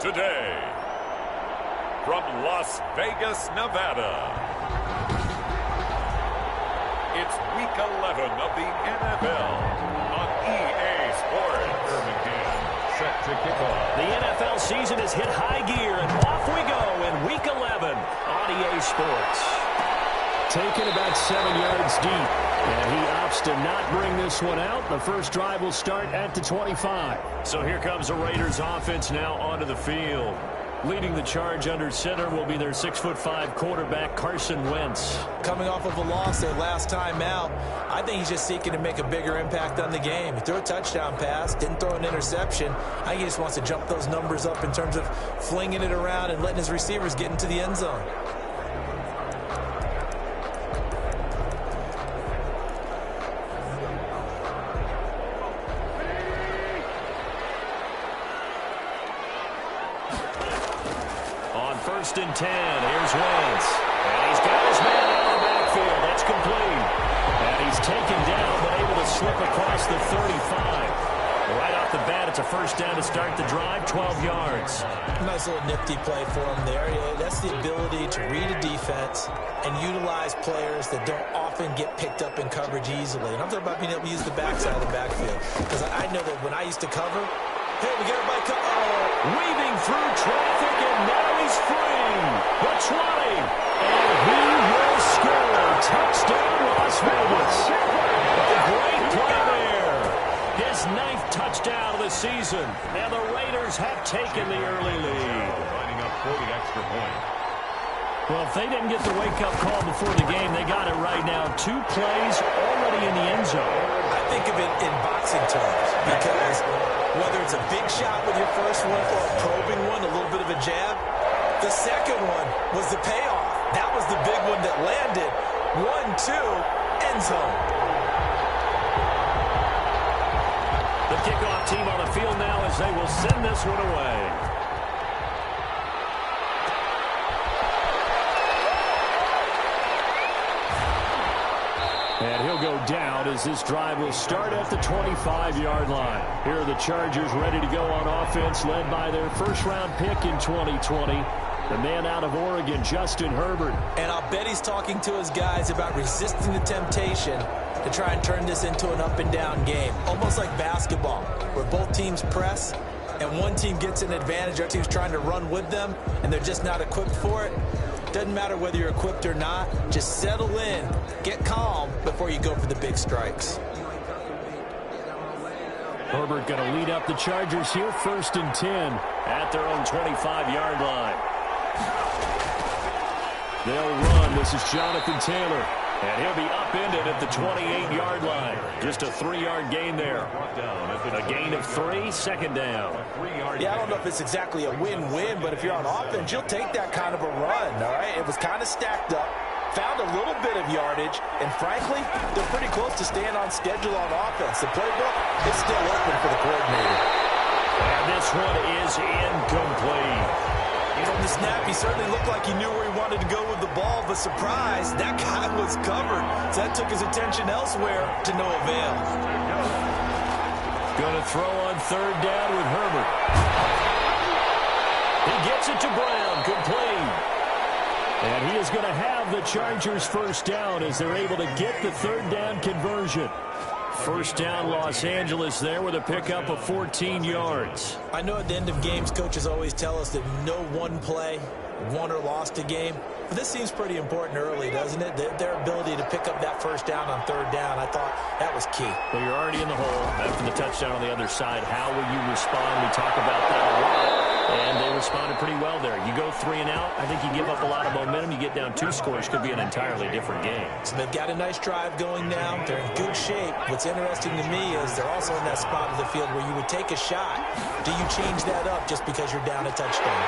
today, from Las Vegas, Nevada, it's Week 11 of the NFL on EA Sports. Birmingham set to kick off. The NFL season has hit high gear, and off we go in Week 11 on EA Sports. Taken about 7 yards deep, and he opts to not bring this one out. The first drive will start at the 25. So here comes the Raiders offense now onto the field. Leading the charge under center will be their 6'5" quarterback, Carson Wentz. Coming off of a loss their last time out, I think he's just seeking to make a bigger impact on the game. He threw a touchdown pass, didn't throw an interception. I think he just wants to jump those numbers up in terms of flinging it around and letting his receivers get into the end zone. First and 10. Here's Wentz. And he's got his man out of the backfield. That's complete. And he's taken down, but able to slip across the 35. Right off the bat, it's a first down to start the drive, 12 yards. Nice little nifty play for him there. Yeah, that's the ability to read a defense and utilize players that don't often get picked up in coverage easily. And I'm talking about being able to use the backside of the backfield. Because I know that when I used to cover, hey, we got everybody weaving through traffic, and now he's free. The 20, and he will score. Touchdown, Las Vegas. A great play there. His 9th touchdown of the season, and the Raiders have taken the early lead. Lining up for the extra point. Well, if they didn't get the wake-up call before the game, they got it right now. 2 plays already in the end zone. I think of it in boxing terms, because whether it's a big shot with your first one or a probing one, a little bit of a jab, the second one was the payoff. That was the big one that landed. 1-2, end zone. The kickoff team on the field now as they will send this one away. And he'll go down as this drive will start at the 25-yard line. Here are the Chargers ready to go on offense, led by their first-round pick in 2020, the man out of Oregon, Justin Herbert. And I'll bet he's talking to his guys about resisting the temptation to try and turn this into an up-and-down game, almost like basketball, where both teams press, and one team gets an advantage, our team's trying to run with them, and they're just not equipped for it. Doesn't matter whether you're equipped or not. Just settle in, get calm before you go for the big strikes. Herbert going to lead up the Chargers here, 1st and 10 at their own 25-yard line. They'll run. This is Jonathan Taylor. And he'll be upended at the 28-yard line. Just a 3-yard gain there. A gain of 3, second down. Yeah, I don't know if it's exactly a win-win, but if you're on offense, you'll take that kind of a run, all right? It was kind of stacked up, found a little bit of yardage, and frankly, they're pretty close to staying on schedule on offense. The playbook is still open for the coordinator. And this one is incomplete. You know, the snap, he certainly looked like he knew where he wanted to go with the ball, but surprise, that guy was covered. So that took his attention elsewhere to no avail. Going to throw on 3rd down with Herbert. He gets it to Brown, complete. And he is going to have the Chargers first down as they're able to get the 3rd down conversion. First down, Los Angeles there with a pickup of 14 yards. I know at the end of games, coaches always tell us that no one play won or lost a game. But this seems pretty important early, doesn't it? Their ability to pick up that first down on 3rd down, I thought that was key. Well, you're already in the hole after the touchdown on the other side. How will you respond? We talk about that a lot. And they responded pretty well there. You go 3 and out, I think you give up a lot of momentum. You get down 2 scores, could be an entirely different game. So they've got a nice drive going now. They're in good shape. What's interesting to me is they're also in that spot of the field where you would take a shot. Do you change that up just because you're down a touchdown?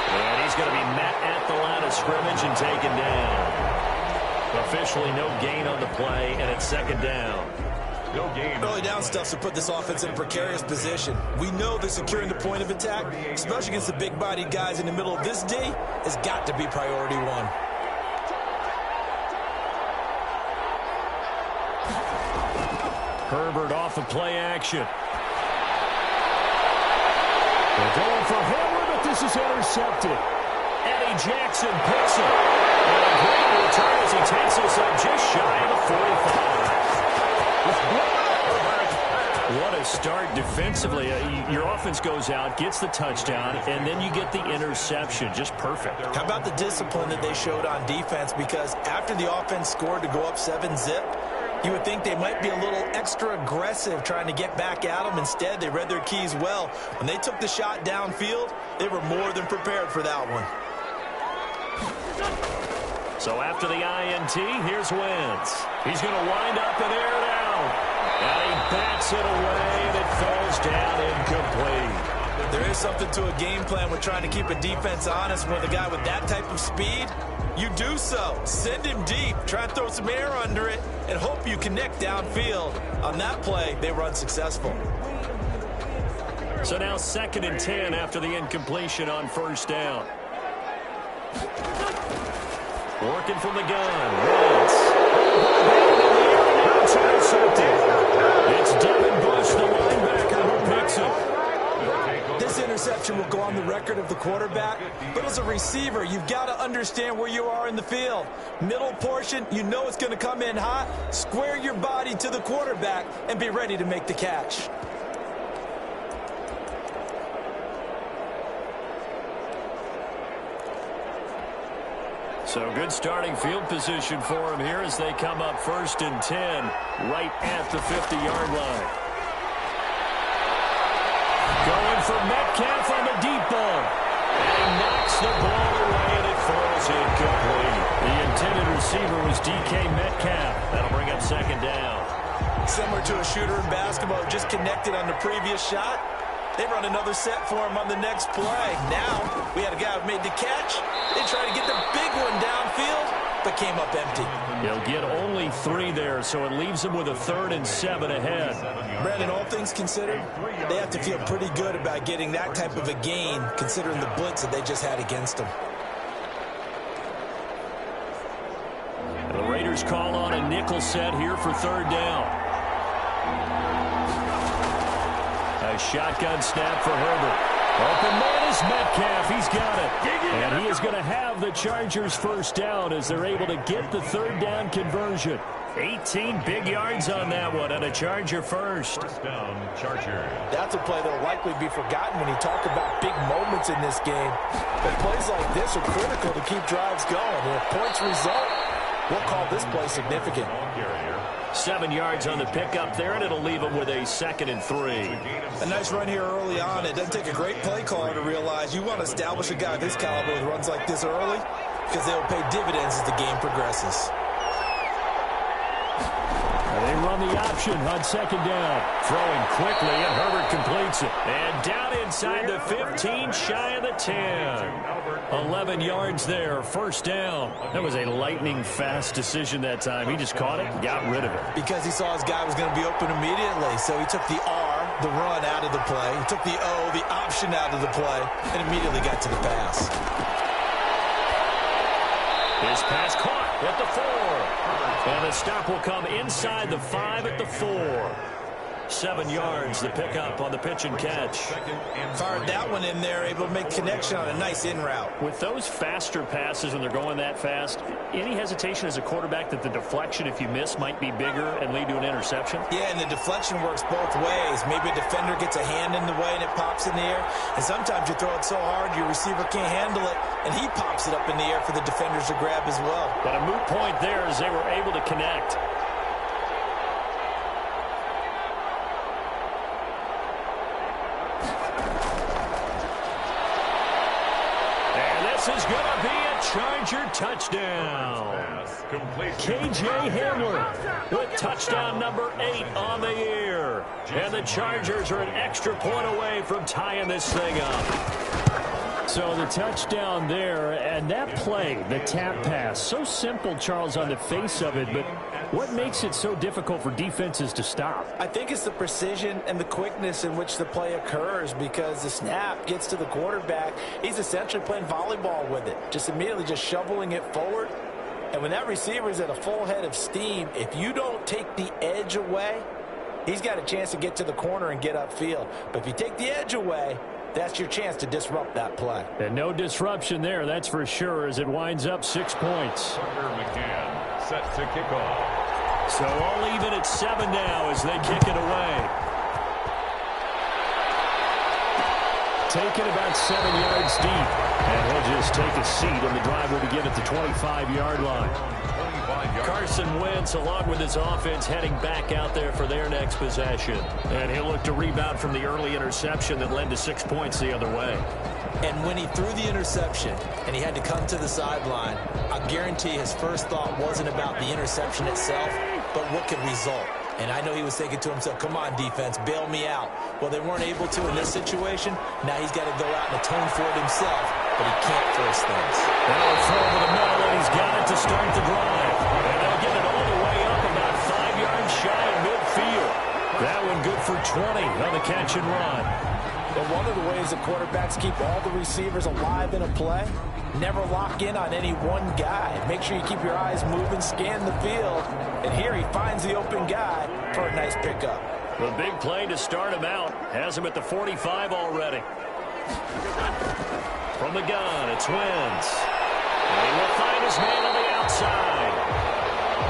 And he's going to be met at the line of scrimmage and taken down. Officially no gain on the play, and it's 2nd down. No gain. Early down stuff to put this offense in a precarious position. We know that securing the point of attack, especially against the big-bodied guys in the middle of this D, has got to be priority 1. Herbert off the play action. They're going for him with intercepted. Eddie Jackson picks it. And a great return as he takes us up just shy of the 45. What a start defensively. Your offense goes out, gets the touchdown, and then you get the interception. Just perfect. How about the discipline that they showed on defense? Because after the offense scored to go up 7-zip, you would think they might be a little extra aggressive trying to get back at them. Instead, they read their keys well. When they took the shot downfield, they were more than prepared for that one. So after the INT, here's Wentz. He's going to wind up and air it out. And he bats it away, and it falls down incomplete. There is something to a game plan with trying to keep a defense honest. With a guy with that type of speed, you do so. Send him deep. Try and throw some air under it and hope you connect downfield. On that play, they were unsuccessful. So now 2nd and 10 after the incompletion on first down. Working from the gun. Wentz. It's Devin Bush, the linebacker, who picks it. This interception will go on the record of the quarterback, but as a receiver, you've got to understand where you are in the field. Middle portion, you know it's going to come in hot. Square your body to the quarterback and be ready to make the catch. So good starting field position for him here as they come up 1st and 10 right at the 50-yard line. Going for Metcalf on the deep ball. And he knocks the ball away, and it falls incomplete. The intended receiver was DK Metcalf. That'll bring up 2nd down. Similar to a shooter in basketball, just connected on the previous shot. They run another set for him on the next play. Now, we had a guy who made the catch. They tried to get the big one downfield, but came up empty. He'll get only 3 there, so it leaves him with a 3rd and 7 ahead. Brandon, all things considered, they have to feel pretty good about getting that type of a gain, considering the blitz that they just had against them. The Raiders call on a nickel set here for 3rd down. A shotgun snap for Herbert. Open man is Metcalf. He's got it. And he is going to have the Chargers 1st down as they're able to get the 3rd down conversion. 18 big yards on that one and a Charger first. 1st down, Charger. That's a play that will likely be forgotten when you talk about big moments in this game. But plays like this are critical to keep drives going. And if points result, we'll call this play significant. 7 yards on the pickup there, and it'll leave them with a 2nd and 3. A nice run here early on. It doesn't take a great play caller to realize you want to establish a guy of his caliber with runs like this early because they'll pay dividends as the game progresses. They run the option on 2nd down. Throwing quickly, and Herbert completes it. And down inside the 15, shy of the 10. 11 yards there, 1st down. That was a lightning-fast decision that time. He just caught it and got rid of it. Because he saw his guy was going to be open immediately, so he took the R, the run, out of the play. He took the O, the option, out of the play, and immediately got to the pass. His pass caught at the 4. And the stop will come inside the 5 at the 4. 7 yards, the pickup on the pitch and catch. Fired that one in there, able to make connection on a nice in route. With those faster passes when they're going that fast, any hesitation as a quarterback that the deflection, if you miss, might be bigger and lead to an interception? Yeah, and the deflection works both ways. Maybe a defender gets a hand in the way and it pops in the air. And sometimes you throw it so hard your receiver can't handle it, and he pops it up in the air for the defenders to grab as well. But a moot point there as they were able to connect. Is going to be a Charger touchdown. KJ Hamler with touchdown number 8 on the year. And the Chargers are an extra point away from tying this thing up. So the touchdown there, and that play, the tap pass, so simple, Charles, on the face of it, but what makes it so difficult for defenses to stop? I think it's the precision and the quickness in which the play occurs, because the snap gets to the quarterback. He's essentially playing volleyball with it, just immediately just shoveling it forward. And when that receiver is at a full head of steam, if you don't take the edge away, he's got a chance to get to the corner and get upfield. But if you take the edge away, that's your chance to disrupt that play. And no disruption there, that's for sure, as it winds up 6 points. Tucker McCann set to kick off. So all even at 7 now as they kick it away. Taken about 7 yards deep. And he'll just take a seat, and the drive will begin at the 25-yard line. Carson Wentz, along with his offense, heading back out there for their next possession. And he'll look to rebound from the early interception that led to 6 points the other way. And when he threw the interception and he had to come to the sideline, I guarantee his first thought wasn't about the interception itself, but what could result. And I know he was thinking to himself, come on, defense, bail me out. Well, they weren't able to in this situation. Now he's got to go out and atone for it himself, but he can't force things. Now a throw over the middle, and he's got it to start the drive. And they'll get it all the way up about 5 yards shy of midfield. That one good for 20 on the catch and run. But one of the ways the quarterbacks keep all the receivers alive in a play, never lock in on any one guy. Make sure you keep your eyes moving, scan the field. And here he finds the open guy for a nice pickup. The big play to start him out. Has him at the 45 already. From the gun, it's Wentz. And he will find his man on the outside.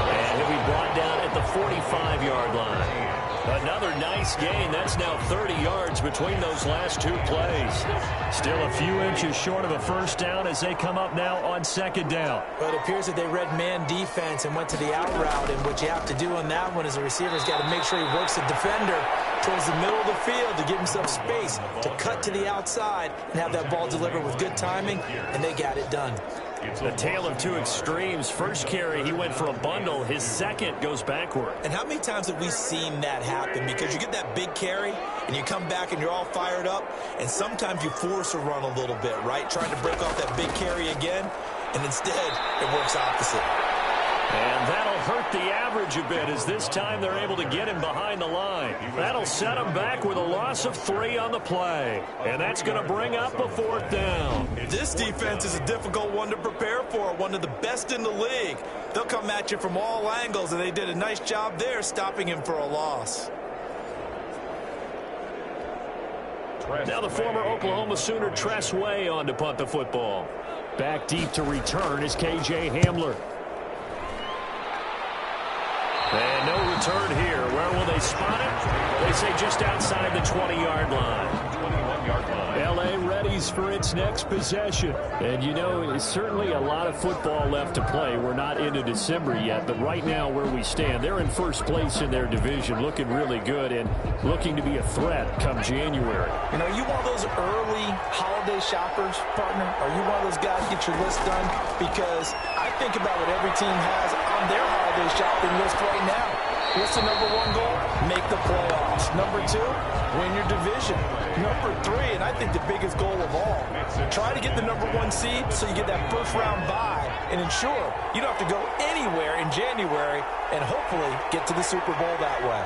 And he'll be brought down at the 45-yard line. Another nice gain. That's now 30 yards between those last 2 plays. Still a few inches short of a first down as they come up now on second down. Well, it appears that they read man defense and went to the out route. And what you have to do on that one is the receiver's got to make sure he works the defender towards the middle of the field to give himself space to cut to the outside and have that ball delivered with good timing, and they got it done. The tale of two extremes. First carry, he went for a bundle. His second goes backward. And how many times have we seen that happen? Because you get that big carry, and you come back and you're all fired up, and sometimes you force a run a little bit, right? Trying to break off that big carry again, and instead it works opposite. And that'll hurt the average a bit as this time they're able to get him behind the line. That'll set him back with a loss of 3 on the play. And that's going to bring up a 4th down. This defense is a difficult one to prepare for, one of the best in the league. They'll come at you from all angles, and they did a nice job there stopping him for a loss. Now the former Oklahoma Sooner Tress Way on to punt the football. Back deep to return is K.J. Hamler. And no return here. Where will they spot it? They say just outside the 20-yard line. 21-yard line. L.A. readies for its next possession. And, you know, it's certainly a lot of football left to play. We're not into December yet, but right now where we stand, they're in first place in their division, looking really good and looking to be a threat come January. You know, you one of those early holiday shoppers, partner? Are you one of those guys get your list done? Because I think about what every team has on their holiday shopping list right now. What's the number 1 goal? Make the playoffs. Number 2, win your division. Number 3, and I think the biggest goal of all, try to get the number 1 seed so you get that first round bye and ensure you don't have to go anywhere in January and hopefully get to the Super Bowl that way.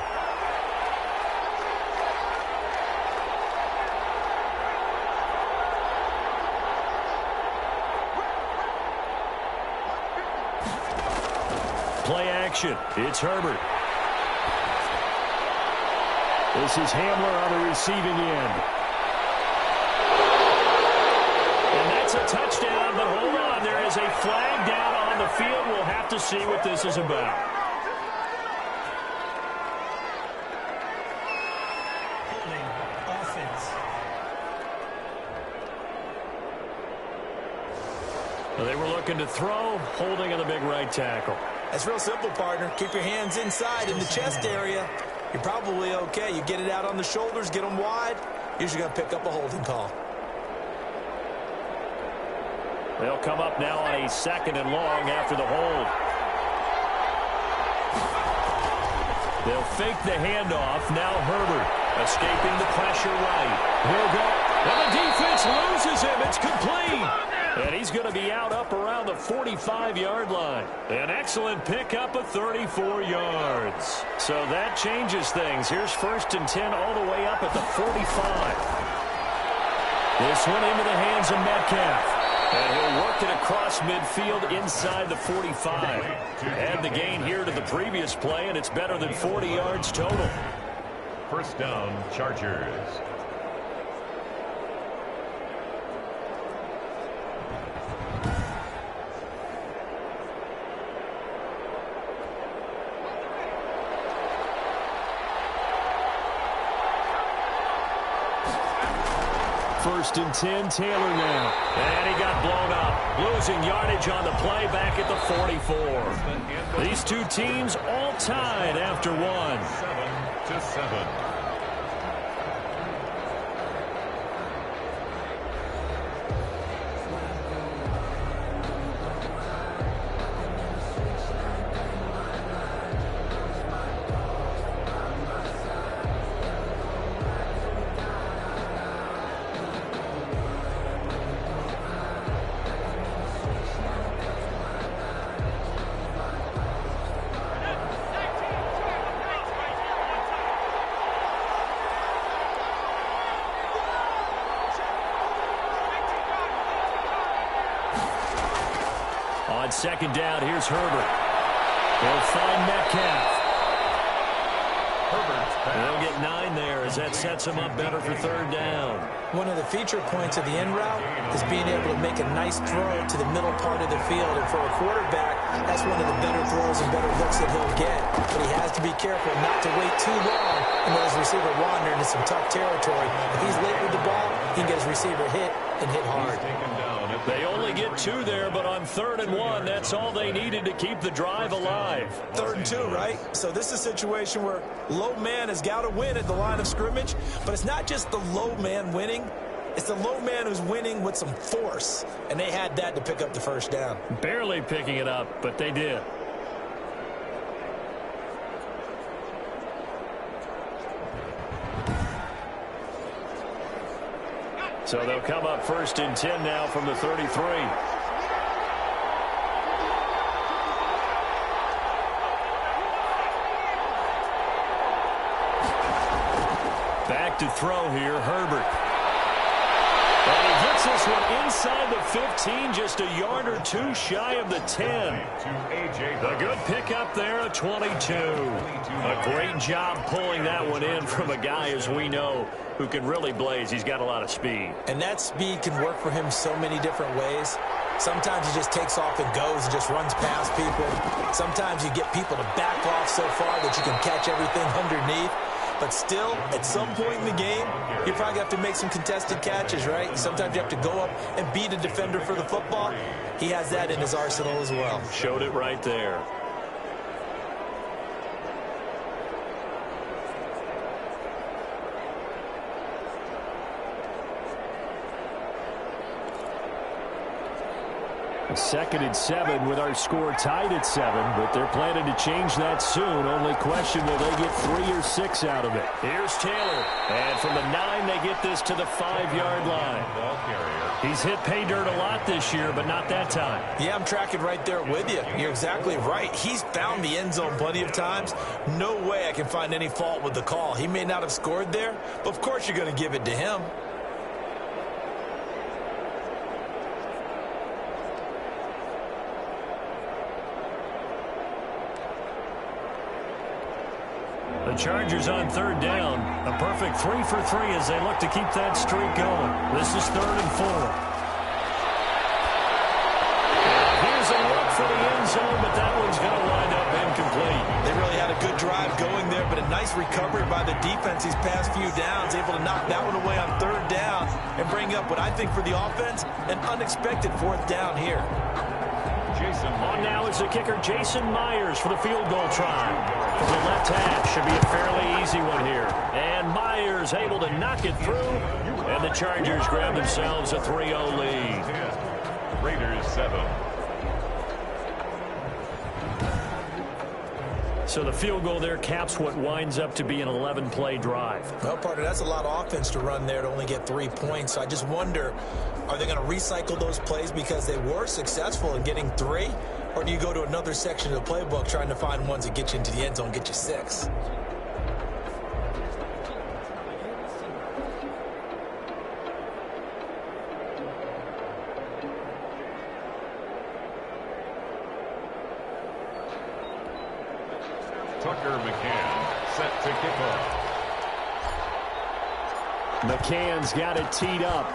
Play action. It's Herbert. This is Hamler on the receiving end. And that's a touchdown, but hold on. There is a flag down on the field. We'll have to see what this is about. Holding offense. Well, they were looking to throw, holding on the big right tackle. That's real simple, partner. Keep your hands inside in the chest area. You're probably okay. You get it out on the shoulders, get them wide. Usually going to pick up a holding call. They'll come up now on a 2nd and long after the hold. They'll fake the handoff. Now Herbert escaping the pressure right. He'll go. And the defense loses him. It's complete. And he's going to be out up around the 45-yard line. An excellent pickup of 34 yards. So that changes things. Here's 1st and 10 all the way up at the 45. This one into the hands of Metcalf. And he'll work it across midfield inside the 45. Add the gain here to the previous play, and it's better than 40 yards total. First down, Chargers. first and 10. Taylor now. And he got blown up. Losing yardage on the play back at the 44. These two teams all tied after one. 7-7. On second down, here's Herbert. They'll find Metcalf. They'll get 9 there as that sets them up better for third down. One of the feature points of the end route is being able to make a nice throw to the middle part of the field. And for a quarterback, that's one of the better throws and better looks that he'll get. But he has to be careful not to wait too long and let his receiver wander into some tough territory. If he's late with the ball, he can get his receiver hit and hit hard. They only get 2 there, but on 3rd and 1, that's all they needed to keep the drive alive. 3rd and 2, right? So this is a situation where low man has got to win at the line of scrimmage, but it's not just the low man winning. It's the low man who's winning with some force, and they had that to pick up the first down. Barely picking it up, but they did. So they'll come up 1st and 10 now from the 33. Back to throw here, Herbert. And he gets this one inside the 15, just a yard or 2 shy of the 10. A good pickup there, a 22. A great job pulling that one in from a guy, as we know, who can really blaze. He's got a lot of speed. And that speed can work for him so many different ways. Sometimes he just takes off and goes and just runs past people. Sometimes you get people to back off so far that you can catch everything underneath. But still, at some point in the game, you probably have to make some contested catches, right? Sometimes you have to go up and beat a defender for the football. He has that in his arsenal as well. Showed it right there. Second and 7 with our score tied at 7, but they're planning to change that soon. Only question, will they get 3 or 6 out of it? Here's Taylor, and from the 9, they get this to the 5-yard line. He's hit pay dirt a lot this year, but not that time. Yeah, I'm tracking right there with you. You're exactly right. He's found the end zone plenty of times. No way I can find any fault with the call. He may not have scored there, but of course you're going to give it to him. The Chargers on 3rd down. A perfect 3 for 3 as they look to keep that streak going. This is 3rd and 4. And here's a look for the end zone, but that one's going to wind up incomplete. They really had a good drive going there, but a nice recovery by the defense these past few downs, able to knock that one away on 3rd down and bring up what I think for the offense, an unexpected 4th down here. On now is the kicker, Jason Myers, for the field goal try. From the left hash, should be a fairly easy one here. And Myers able to knock it through, and the Chargers grab themselves a 3-0 lead. Raiders 7. So the field goal there caps what winds up to be an 11-play drive. Well, partner, that's a lot of offense to run there to only get 3 points. So I just wonder, are they going to recycle those plays because they were successful in getting 3? Or do you go to another section of the playbook trying to find ones that get you into the end zone, get you 6? Tucker McCann set to kick off. McCann's got it teed up.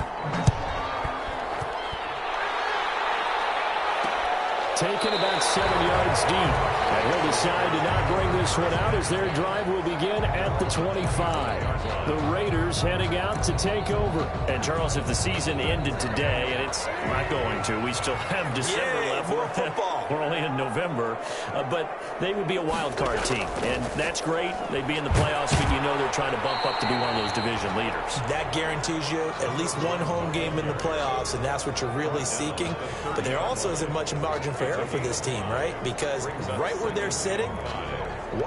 taken about 7 yards deep. And he'll decide to not bring this one out as their drive will begin at the 25. The Raiders heading out to take over. And, Charles, if the season ended today, and it's not going to, we still have December left. More football. We're only in November. But they would be a wild card team. And that's great. They'd be in the playoffs, but you know they're trying to bump up to be one of those division leaders. That guarantees you at least one home game in the playoffs, and that's what you're really seeking. But there also isn't much margin for error for this team, right? Because right where they're sitting,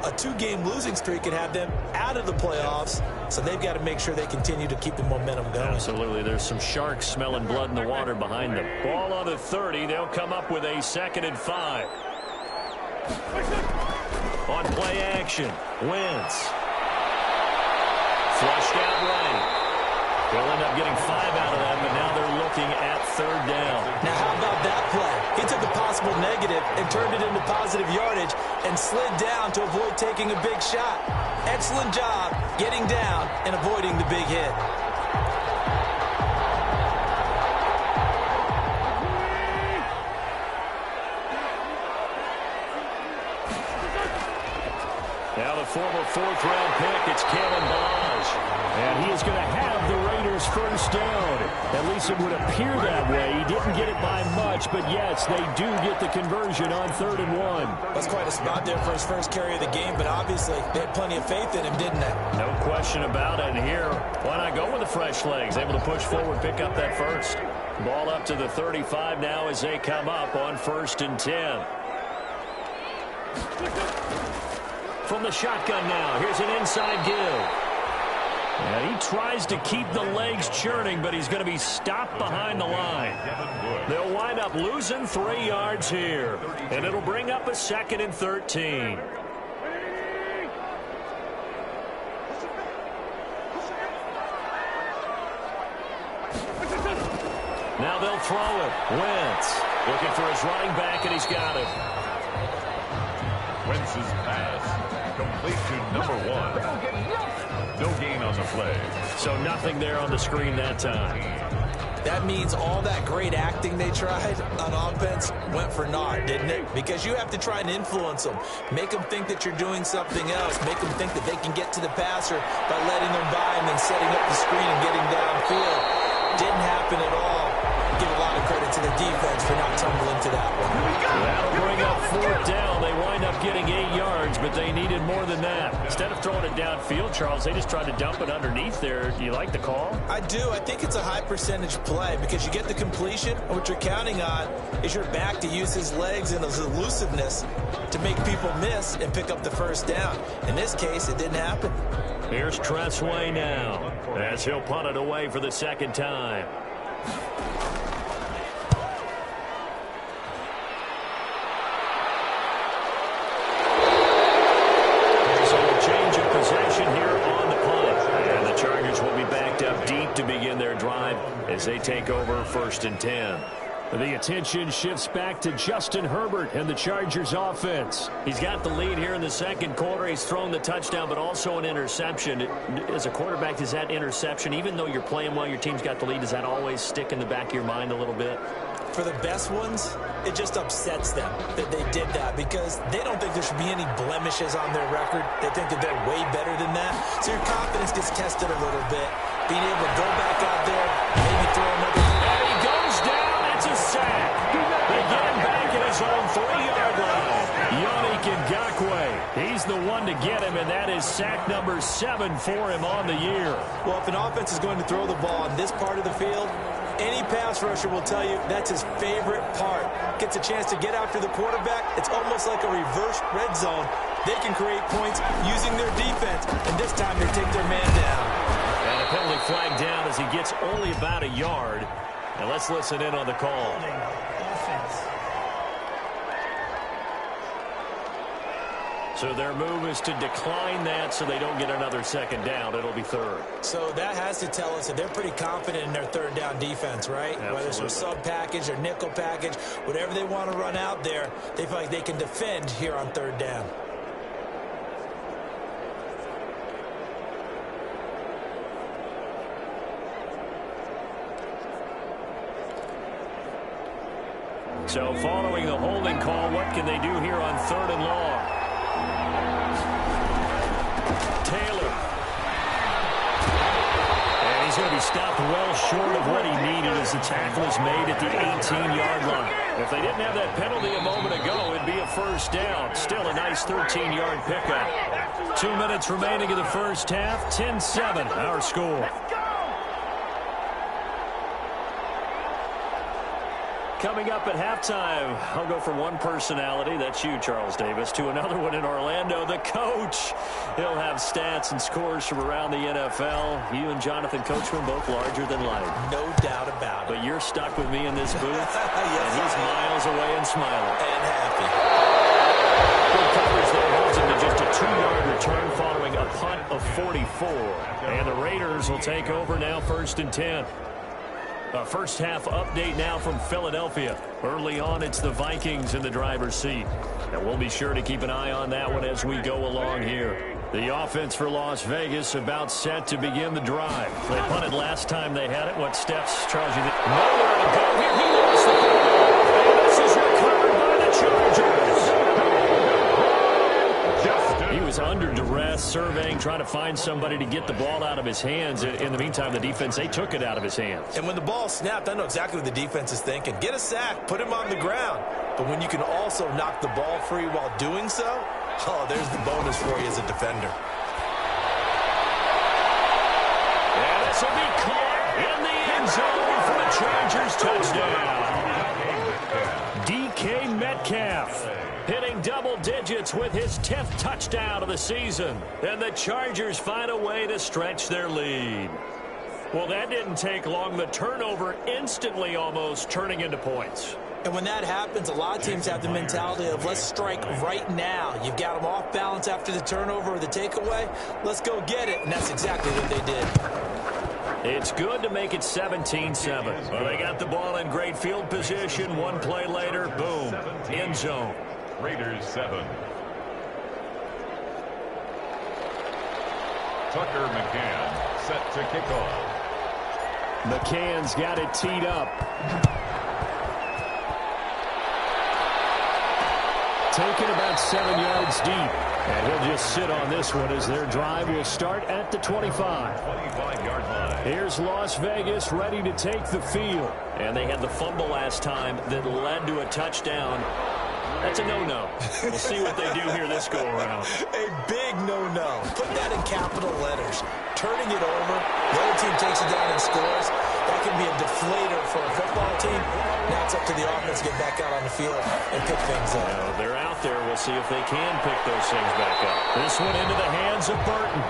a 2-game losing streak could have them out of the playoffs, so they've got to make sure they continue to keep the momentum going. Absolutely. There's some sharks smelling blood in the water behind them. Ball on the 30. They'll come up with a 2nd and 5. On play action, Wentz. Flushed out right. They'll end up getting 5 out of that, but now they're looking at 3rd down. Now, how about that play? He took a possible negative and turned it into positive yardage and slid down to avoid taking a big shot. Excellent job getting down and avoiding the big hit. Now the former 4th-round pick, it's Kalen Ballage. And he is going to have the Raiders 1st down. At least it would appear that way. He didn't get it by much, but yes, they do get the conversion on 3rd and 1. That's quite a spot there for his first carry of the game, but obviously they had plenty of faith in him, didn't they? No question about it. And here, why not go with the fresh legs? Able to push forward, pick up that first. Ball up to the 35 now as they come up on 1st and 10. From the shotgun now, here's an inside give. And he tries to keep the legs churning, but he's going to be stopped behind the line. They'll wind up losing 3 yards here, and it'll bring up a 2nd and 13. Now they'll throw it. Wentz looking for his running back, and he's got it. Wentz's pass. Completion number 1. No gain on the play. So nothing there on the screen that time. That means all that great acting they tried on offense went for naught, didn't it? Because you have to try and influence them. Make them think that you're doing something else. Make them think that they can get to the passer by letting them by and then setting up the screen and getting downfield. Didn't happen at all. Give a lot of credit to the defense for not tumbling to that one. That'll bring up 4th down. They wind up getting 8 yards, but they needed more than that. Instead of throwing it downfield, Charles, they just tried to dump it underneath there. Do you like the call? I do. I think it's a high percentage play because you get the completion, and what you're counting on is your back to use his legs and his elusiveness to make people miss and pick up the 1st down. In this case, it didn't happen. Here's Tressway now as he'll punt it away for the 2nd time. To begin their drive as they take over 1st and 10. The attention shifts back to Justin Herbert and the Chargers offense. He's got the lead here in the 2nd quarter. He's thrown the touchdown, but also an interception. As a quarterback, does that interception, even though you're playing well, your team's got the lead, does that always stick in the back of your mind a little bit? For the best ones, it just upsets them that they did that because they don't think there should be any blemishes on their record. They think that they're way better than that. So your confidence gets tested a little bit. Being able to go back out there, maybe throw another. And he goes down. It's a sack. They get him back at his own 3-yard line. Yannick Ngakoue. He's the one to get him, and that is sack number 7 for him on the year. Well, if an offense is going to throw the ball on this part of the field, any pass rusher will tell you that's his favorite part. Gets a chance to get after the quarterback. It's almost like a reverse red zone. They can create points using their defense, and this time they take their man down. And a penalty flag down as he gets only about a yard. And let's listen in on the call. So their move is to decline that so they don't get another 2nd down. It'll be 3rd. So that has to tell us that they're pretty confident in their 3rd down defense, right? Absolutely. Whether it's a sub package or nickel package, whatever they want to run out there, they feel like they can defend here on 3rd down. So following the holding call, what can they do here on 3rd and long? Taylor. And he's going to be stopped well short of what he needed as the tackle is made at the 18-yard line. If they didn't have that penalty a moment ago, it'd be a first down. Still a nice 13-yard pickup. 2 minutes remaining in the first half. 10-7, our score. Coming up at halftime, I'll go from one personality, that's you, Charles Davis, to another one in Orlando, the coach. He'll have stats and scores from around the NFL. You and Jonathan Coachman both larger than life. No doubt about it. But you're stuck with me in this booth, yes, and he's miles away and smiling. And happy. Good coverage there holds him to just a 2-yard return following a punt of 44. And the Raiders will take over now 1st and 10. A first half update now from Philadelphia. Early on, it's the Vikings in the driver's seat. And we'll be sure to keep an eye on that one as we go along here. The offense for Las Vegas about set to begin the drive. They punted last time they had it. What steps, Charles? You think? Nowhere to go here. He lost the football. And this is recovered by the Chargers. He was under duress, surveying, trying to find somebody to get the ball out of his hands. In the meantime, the defense, they took it out of his hands. And when the ball snapped, I know exactly what the defense is thinking. Get a sack, put him on the ground. But when you can also knock the ball free while doing so, oh, there's the bonus for you as a defender. And this will be caught in the end zone for the Chargers touchdown. DK Metcalf hitting double digits with his 10th touchdown of the season. And the Chargers find a way to stretch their lead. Well, that didn't take long. The turnover instantly almost turning into points. And when that happens, a lot of teams have the mentality of let's strike right now. You've got them off balance after the turnover or the takeaway. Let's go get it. And that's exactly what they did. It's good to make it 17-7. Well, they got the ball in great field position. One play later, boom, end zone. Raiders 7. Tucker McCann set to kick off. McCann's got it teed up. Taken about 7 yards deep. And he'll just sit on this one as their drive will start at the 25. 25-yard line. Here's Las Vegas ready to take the field. And they had the fumble last time that led to a touchdown. That's a no-no. We'll see what they do here this go-around. A big no-no. Put that in capital letters. Turning it over, the other team takes it down and scores. That can be a deflator for a football team. Now it's up to the offense to get back out on the field and pick things up. They're out there. We'll see if they can pick those things back up. This one into the hands of Burton.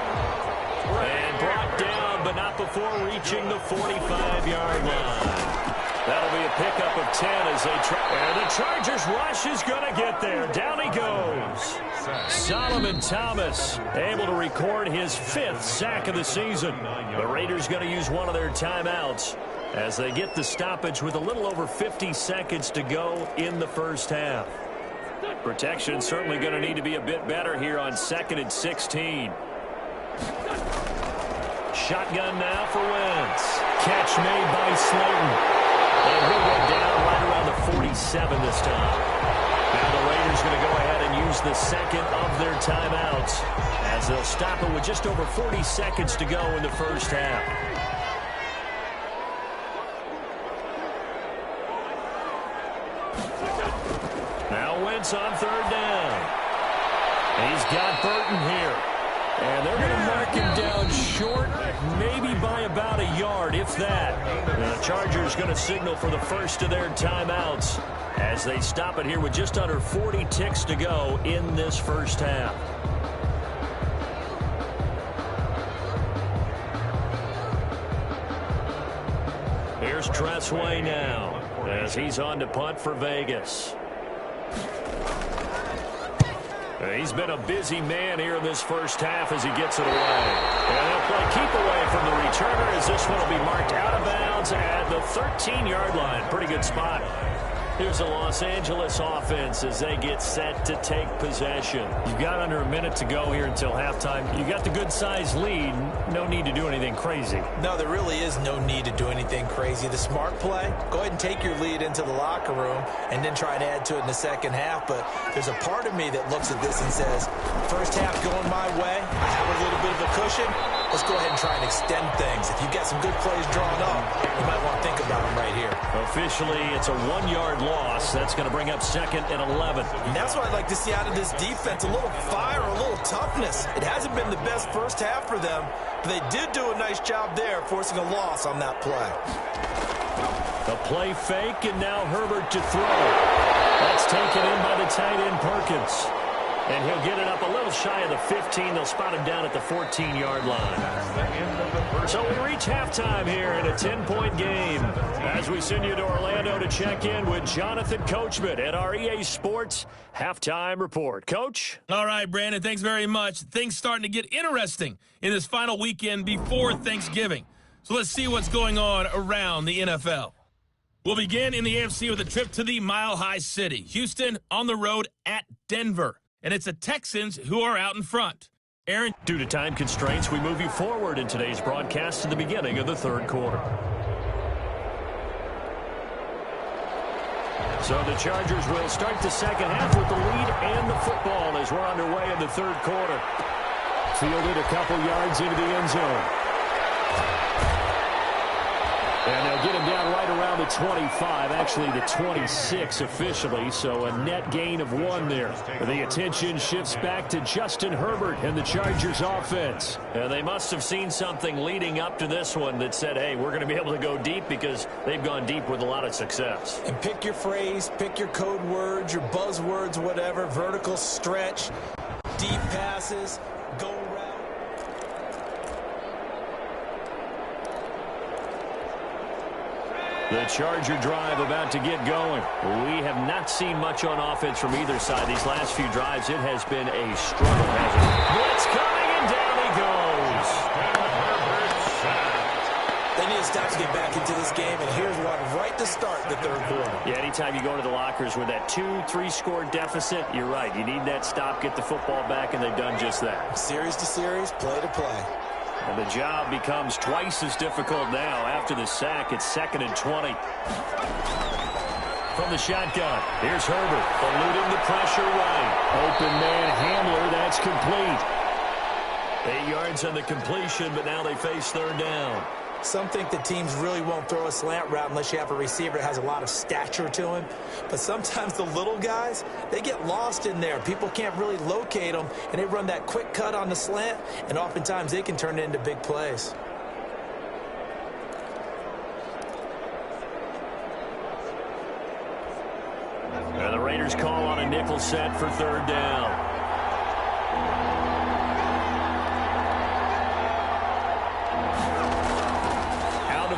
And brought down, but not before reaching the 45-yard line. That'll be a pickup of 10 as they try. And the Chargers rush is going to get there. Down he goes. Solomon Thomas able to record his 5th sack of the season. The Raiders going to use one of their timeouts as they get the stoppage with a little over 50 seconds to go in the first half. Protection certainly going to need to be a bit better here on 2nd and 16. Shotgun now for Wentz. Catch made by Slayton. And he'll go down right around the 47 this time. Now the Raiders going to go ahead and use the second of their timeouts as they'll stop it with just over 40 seconds to go in the first half. Now Wentz on 3rd down. He's got Burton here. And they're going to mark him down short, maybe by about a yard, if that. And the Chargers going to signal for the first of their timeouts as they stop it here with just under 40 ticks to go in this first half. Here's Tressway now as he's on to punt for Vegas. He's been a busy man here in this first half as he gets it away. And they'll play keep away from the returner as this one will be marked out of bounds at the 13-yard line. Pretty good spot. Here's the Los Angeles offense as they get set to take possession. You've got under a minute to go here until halftime. You got the good-sized lead. No need to do anything crazy. No, there really is no need to do anything crazy. The smart play, go ahead and take your lead into the locker room and then try and add to it in the second half. But there's a part of me that looks at this and says, first half going my way, I have a little bit of a cushion. Let's go ahead and try and extend things. If you've got some good plays drawn up, you might want to think about them right here. Officially, it's a 1-yard loss. That's going to bring up 2nd and 11. And that's what I'd like to see out of this defense, a little fire, a little toughness. It hasn't been the best first half for them, but they did do a nice job there, forcing a loss on that play. The play fake, and now Herbert to throw. That's taken in by the tight end Perkins. And he'll get it up a little shy of the 15. They'll spot him down at the 14-yard line. So we reach halftime here in a 10-point game as we send you to Orlando to check in with Jonathan Coachman at our EA Sports Halftime Report. Coach? All right, Brandon, thanks very much. Things starting to get interesting in this final weekend before Thanksgiving. So let's see what's going on around the NFL. We'll begin in the AFC with a trip to the Mile High City. Houston on the road at Denver. And it's the Texans who are out in front. Aaron. Due to time constraints, we move you forward in today's broadcast to the beginning of the third quarter. So the Chargers will start the second half with the lead and the football as we're underway in the third quarter. Fielded a couple yards into the end zone. And they'll get him down right around the 25, actually the 26 officially, so a net gain of 1 there. The attention shifts back to Justin Herbert and the Chargers offense. And they must have seen something leading up to this one that said, hey, we're going to be able to go deep because they've gone deep with a lot of success. And pick your phrase, pick your code words, your buzzwords, whatever, vertical stretch, deep passes, go route. The Charger drive about to get going. We have not seen much on offense from either side. These last few drives, it has been a struggle, hasn't it? Blitz coming, and down he goes. They need to stop to get back into this game, and here's one right to start the third quarter. Yeah, anytime you go to the lockers with that 2-3 score deficit, you're right. You need that stop, get the football back, and they've done just that. Series to series, play to play. And the job becomes twice as difficult now. After the sack, it's 2nd and 20. From the shotgun, here's Herbert, eluding the pressure right. Open man handler, that's complete. 8 yards on the completion, but now they face third down. Some think that teams really won't throw a slant route unless you have a receiver that has a lot of stature to him. But sometimes the little guys, they get lost in there. People can't really locate them, and they run that quick cut on the slant, and oftentimes they can turn it into big plays. And the Raiders call on a nickel set for third down.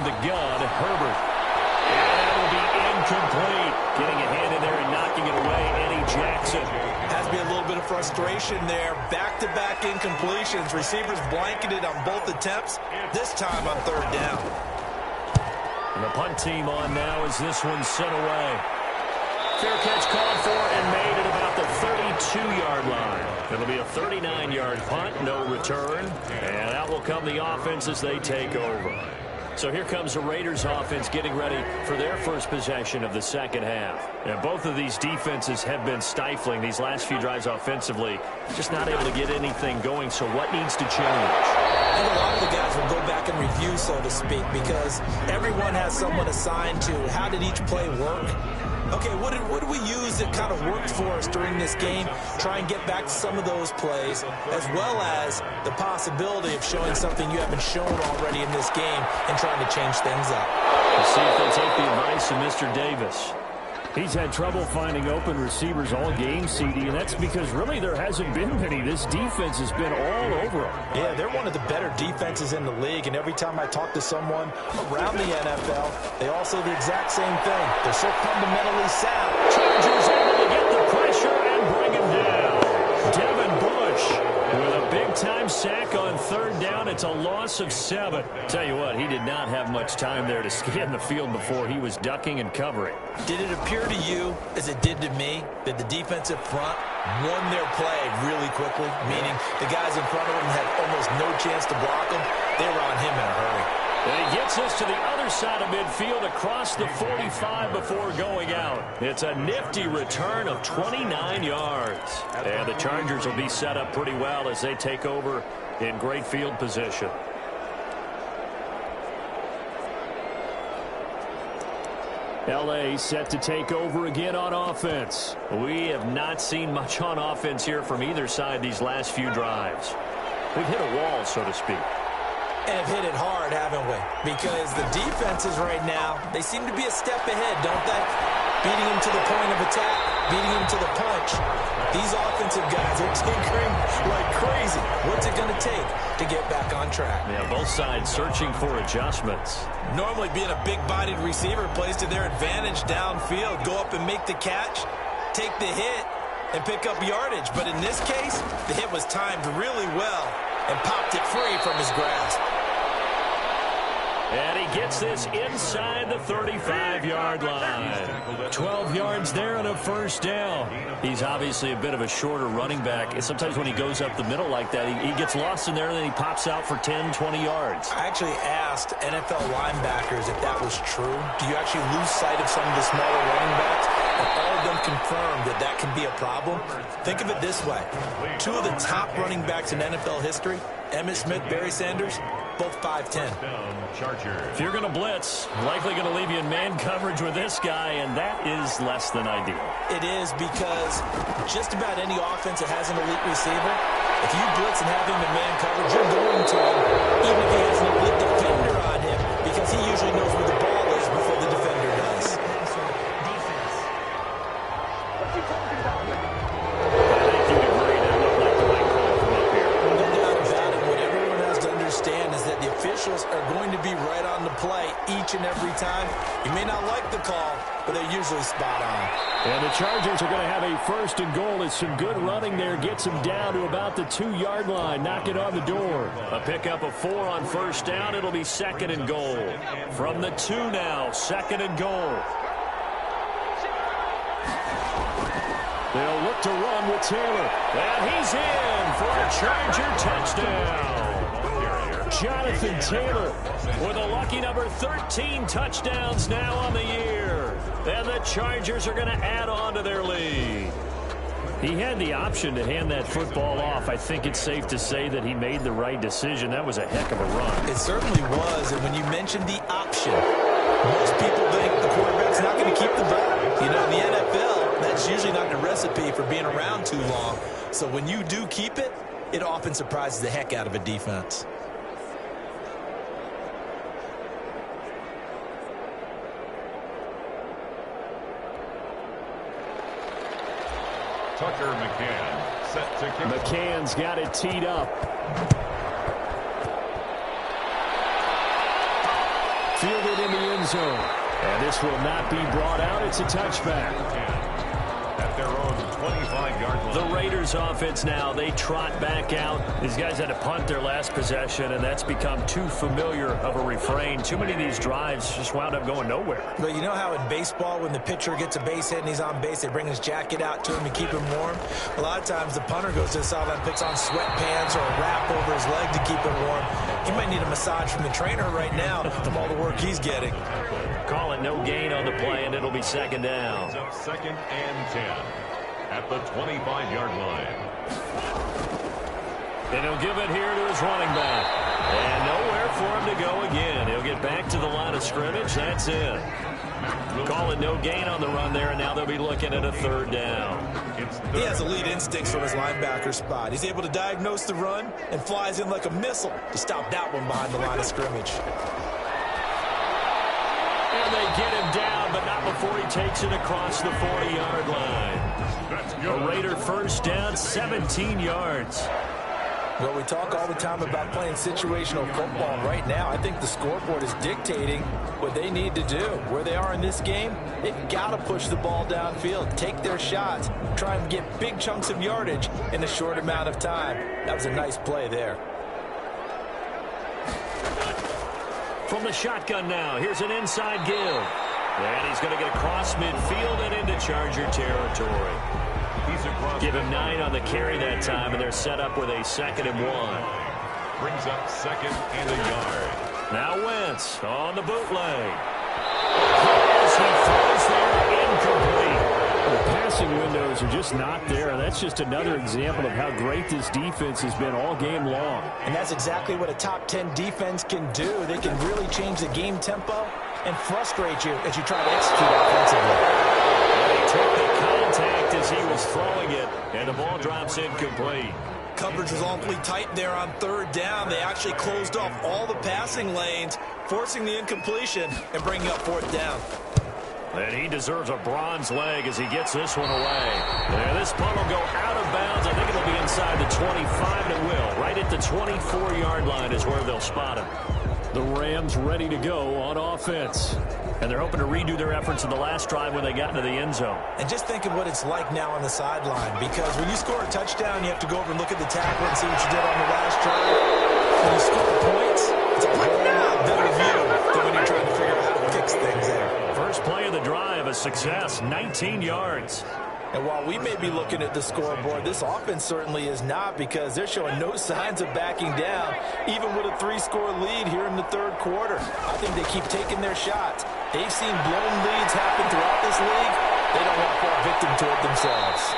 The gun, Herbert. And that'll be incomplete. Getting a hand in there and knocking it away, Eddie Jackson. Has to be a little bit of frustration there. Back-to-back incompletions. Receivers blanketed on both attempts, this time on third down. And the punt team on now as this one's sent away. Fair catch called for and made at about the 32-yard line. It'll be a 39-yard punt, no return. And out will come the offense as they take over. So here comes the Raiders offense getting ready for their first possession of the second half. And both of these defenses have been stifling these last few drives offensively. Just not able to get anything going, so what needs to change? I think a lot of the guys will go back and review, so to speak, because everyone has someone assigned to how did each play work. Okay, what did we use that kind of worked for us during this game? Try and get back to some of those plays, as well as the possibility of showing something you haven't shown already in this game and trying to change things up. Let's see if they take the advice of Mr. Davis. He's had trouble finding open receivers all game, CD, and that's because really there hasn't been many. This defense has been all over him. Yeah, they're one of the better defenses in the league, and every time I talk to someone around the NFL, they all say the exact same thing. They're so fundamentally sound. Chargers able to get the pressure and bring him down. Devin push. With a big-time sack on third down, it's a loss of 7. Tell you what, he did not have much time there to scan the field before he was ducking and covering. Did it appear to you, as it did to me, that the defensive front won their play really quickly? Meaning the guys in front of him had almost no chance to block him. They were on him in a hurry. And he gets us to the other side of midfield across the 45 before going out. It's a nifty return of 29 yards. And the Chargers will be set up pretty well as they take over in great field position. L.A. set to take over again on offense. We have not seen much on offense here from either side these last few drives. We've hit a wall, so to speak. And have hit it hard, haven't we? Because the defenses right now, they seem to be a step ahead, don't they? Beating him to the point of attack, beating him to the punch. These offensive guys are tinkering like crazy. What's it going to take to get back on track? Yeah, both sides searching for adjustments. Normally being a big-bodied receiver plays to their advantage downfield. Go up and make the catch, take the hit, and pick up yardage. But in this case, the hit was timed really well and popped it free from his grasp. And he gets this inside the 35-yard line. 12 yards there and a first down. He's obviously a bit of a shorter running back. And sometimes when he goes up the middle like that, he gets lost in there and then he pops out for 10, 20 yards. I actually asked NFL linebackers if that was true. Do you actually lose sight of some of the smaller running backs? And all of them confirmed that that can be a problem. Think of it this way. 2 of the top running backs in NFL history, Emmitt Smith, Barry Sanders, both 5'10". If you're going to blitz, likely going to leave you in man coverage with this guy, and that is less than ideal. It is because just about any offense that has an elite receiver, if you blitz and have him in man coverage, you're going to him, even if he has an elite defender on him, because he usually knows where the ball is before the defender does. Officials are going to be right on the play each and every time. You may not like the call, but they're usually spot on. And the Chargers are going to have a first and goal. It's some good running there. Gets him down to about the 2-yard line. Knock it on the door. A pickup of 4 on first down. It'll be second and goal. From the 2 now, second and goal. They'll look to run with Taylor. And he's in for a Charger touchdown. Jonathan Taylor with a lucky number 13 touchdowns now on the year. And the Chargers are going to add on to their lead. He had the option to hand that football off. I think it's safe to say that he made the right decision. That was a heck of a run. It certainly was. And when you mentioned the option, most people think the quarterback's not going to keep the ball. You know, in the NFL, that's usually not the recipe for being around too long. So when you do keep it, it often surprises the heck out of a defense. Tucker McCann set to kick. McCann's got it teed up. Fielded in the end zone. And this will not be brought out. It's a touchback. At their own 25-yard line. The Raiders offense now, they trot back out. These guys had to punt their last possession, and that's become too familiar of a refrain. Too many of these drives just wound up going nowhere. But you know how in baseball, when the pitcher gets a base hit and he's on base, they bring his jacket out to him to keep him warm? A lot of times the punter goes to the sideline, puts on sweatpants or a wrap over his leg to keep him warm. He might need a massage from the trainer right now from all the work he's getting. Call it no gain on the play, and it'll be second down. Second and 10 at the 25-yard line. And he'll give it here to his running back. And nowhere for him to go again. He'll get back to the line of scrimmage. That's it. Call it no gain on the run there, and now they'll be looking at a third down. He has elite instincts from his linebacker spot. He's able to diagnose the run and flies in like a missile to stop that one behind the line of scrimmage. And they get him down, but not before he takes it across the 40-yard line. A Raider first down, 17 yards. Well, we talk all the time about playing situational football. Right now, I think the scoreboard is dictating what they need to do. Where they are in this game, they've got to push the ball downfield, take their shots, try and get big chunks of yardage in a short amount of time. That was a nice play there. From the shotgun now, here's an inside give. And he's going to get across midfield and into Charger territory. Give him 9 on the carry that time, and they're set up with a 2nd and 1. Brings up 2nd and a yard. Now Wentz on the bootleg. As he throws there, incomplete. The passing windows are just not there. That's just another example of how great this defense has been all game long. And that's exactly what a top 10 defense can do. They can really change the game tempo and frustrate you as you try to execute offensively. He took the contact as he was throwing it, and the ball drops incomplete. Coverage was awfully tight there on 3rd down. They actually closed off all the passing lanes, forcing the incompletion and bringing up 4th down. And he deserves a bronze leg as he gets this one away. And this punt will go out of bounds. I think it'll be inside the 25, and it will. Right at the 24-yard line is where they'll spot him. The Rams ready to go on offense. And they're hoping to redo their efforts in the last drive when they got into the end zone. And just think of what it's like now on the sideline, because when you score a touchdown, you have to go over and look at the tackle and see what you did on the last drive. When you score points, it's a whole lot better view than when you're trying to figure out how to fix things there. First play of the drive, a success, 19 yards. And while we may be looking at the scoreboard, this offense certainly is not, because they're showing no signs of backing down, even with a 3-score lead here in the 3rd quarter. I think they keep taking their shots. They've seen blown leads happen throughout this league. They don't want to fall victim to it themselves.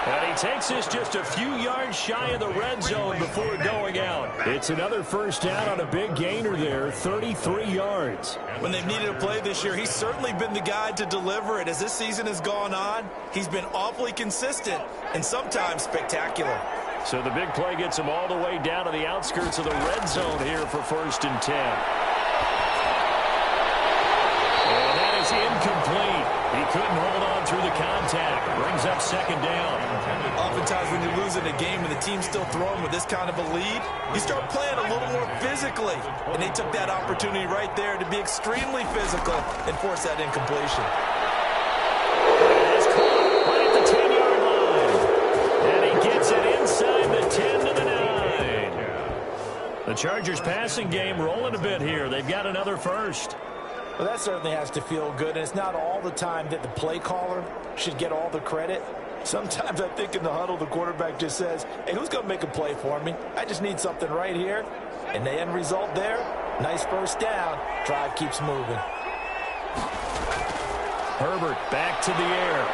And he takes this just a few yards shy of the red zone before going out. It's another first down on a big gainer there, 33 yards. When they've needed a play this year, he's certainly been the guy to deliver it. As this season has gone on, he's been awfully consistent and sometimes spectacular. So the big play gets him all the way down to the outskirts of the red zone here for 1st and 10. And that is incomplete. He couldn't hold on through the contact. Brings up 2nd down. Oftentimes when you're losing a game and the team's still throwing with this kind of a lead, you start playing a little more physically. And they took that opportunity right there to be extremely physical and force that incompletion. It's caught right at the 10-yard line. And he gets it inside the 10 to the 9. The Chargers passing game rolling a bit here. They've got another first. Well, that certainly has to feel good, and it's not all the time that the play caller should get all the credit. Sometimes I think in the huddle, the quarterback just says, hey, who's going to make a play for me? I just need something right here. And the end result there, nice first down. Drive keeps moving. Herbert back to the air.